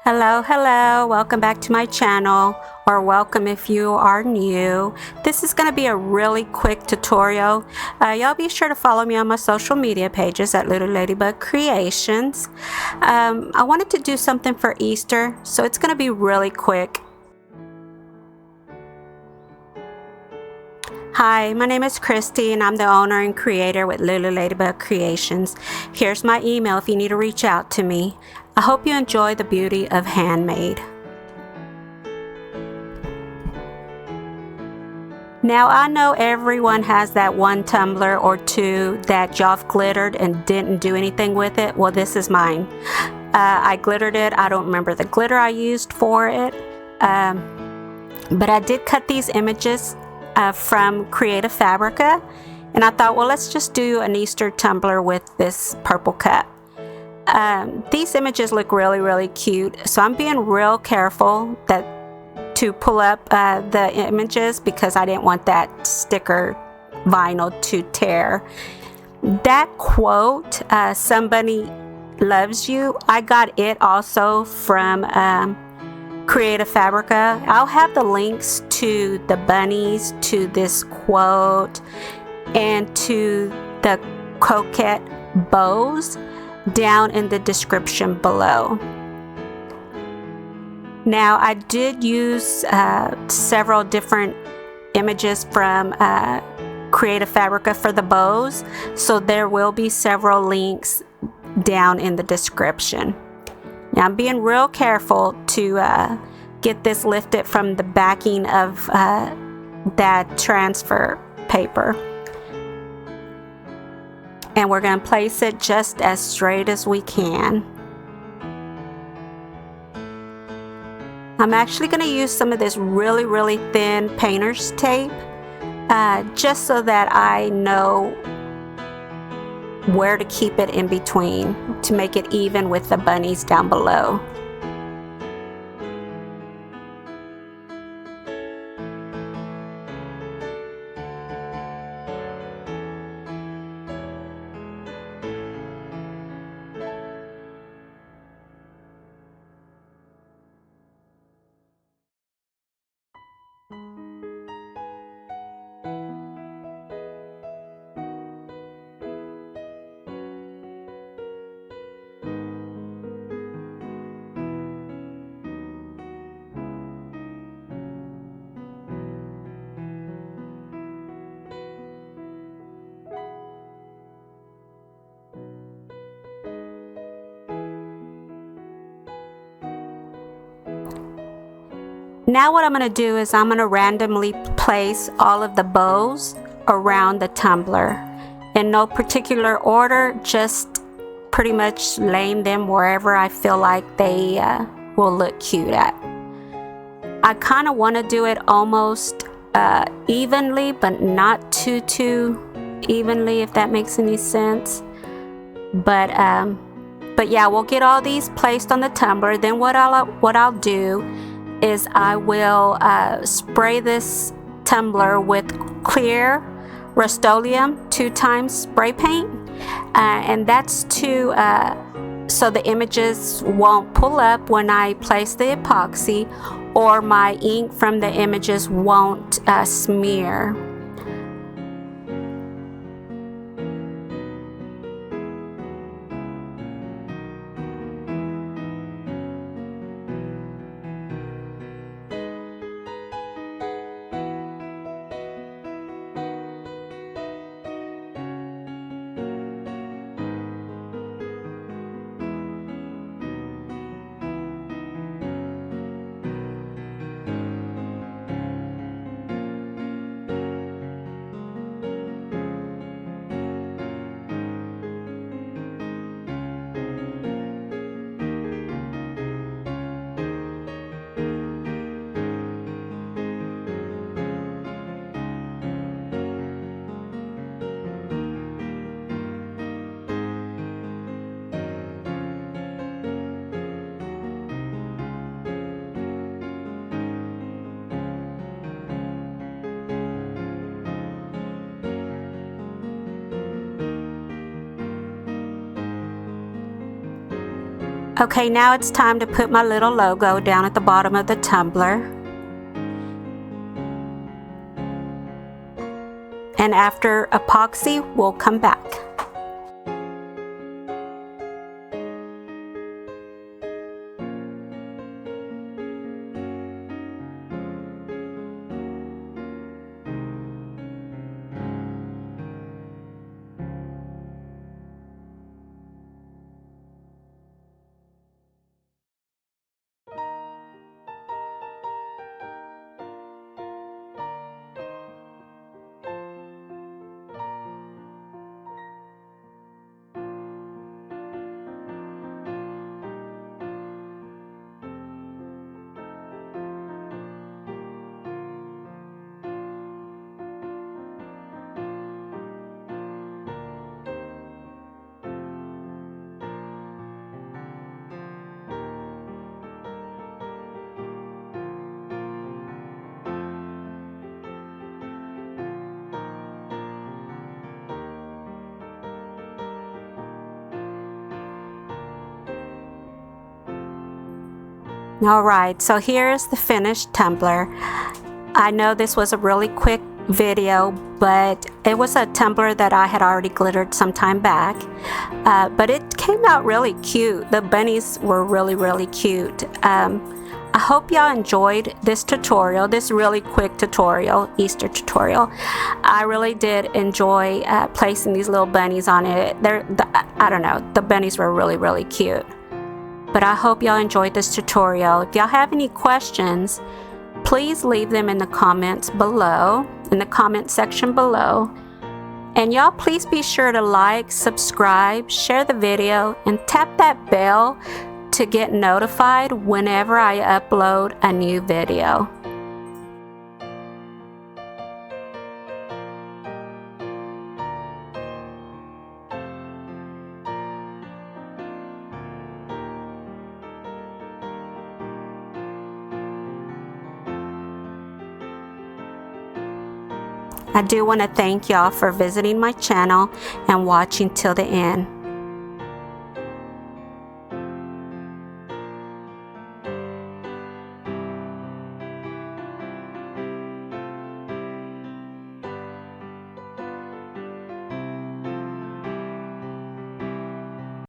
Hello, welcome back to my channel, or welcome if you are new. This is going to be a really quick tutorial. Y'all be sure to follow me on my social media pages at Lulu Ladybug Creations. I wanted to do something for Easter, so it's going to be really quick. Hi, my name is Christy and I'm the owner and creator with Lulu Ladybug Creations. Here's my email if you need to reach out to me. I hope you enjoy the beauty of handmade. Now I know everyone has that one tumbler or two that y'all glittered and didn't do anything with it. Well, this is mine. I glittered it. I don't remember the glitter I used for it. But I did cut these images from Creative Fabrica, and I thought, well, let's just do an Easter tumbler with this purple cup. These images look really cute, so I'm being real careful to pull up the images because I didn't want that sticker vinyl to tear. That quote, somebody loves you, I got it also from Creative Fabrica. I'll have the links to the bunnies, to this quote, and to the Coquette bows down in the description below. Now I did use several different images from Creative Fabrica for the bows, so there will be several links down in the description. Now I'm being real careful to get this lifted from the backing of that transfer paper. And we're going to place it just as straight as we can. I'm actually going to use some of this really thin painter's tape just so that I know where to keep it in between to make it even with the bunnies down below. Now what I'm going to do is I'm going to randomly place all of the bows around the tumbler in no particular order, just pretty much laying them wherever I feel like they will look cute at. I kind of want to do it almost evenly, but not too evenly, if that makes any sense. But yeah, we'll get all these placed on the tumbler. Then what I'll do is I will spray this tumbler with clear Rust-Oleum 2x spray paint, and that's to so the images won't pull up when I place the epoxy, or my ink from the images won't smear. Okay, now it's time to put my little logo down at the bottom of the tumbler. And after epoxy, we'll come back. Alright, so here's the finished tumbler. I know this was a really quick video, but it was a tumbler that I had already glittered some time back. But it came out really cute. The bunnies were really cute. I hope y'all enjoyed this tutorial, this really quick tutorial, Easter tutorial. I really did enjoy placing these little bunnies on it. I don't know, the bunnies were really cute. But I hope y'all enjoyed this tutorial. If y'all have any questions, please leave them in the comments below, in the comment section below. And y'all please be sure to like, subscribe, share the video, and tap that bell to get notified whenever I upload a new video. I do want to thank y'all for visiting my channel and watching till the end.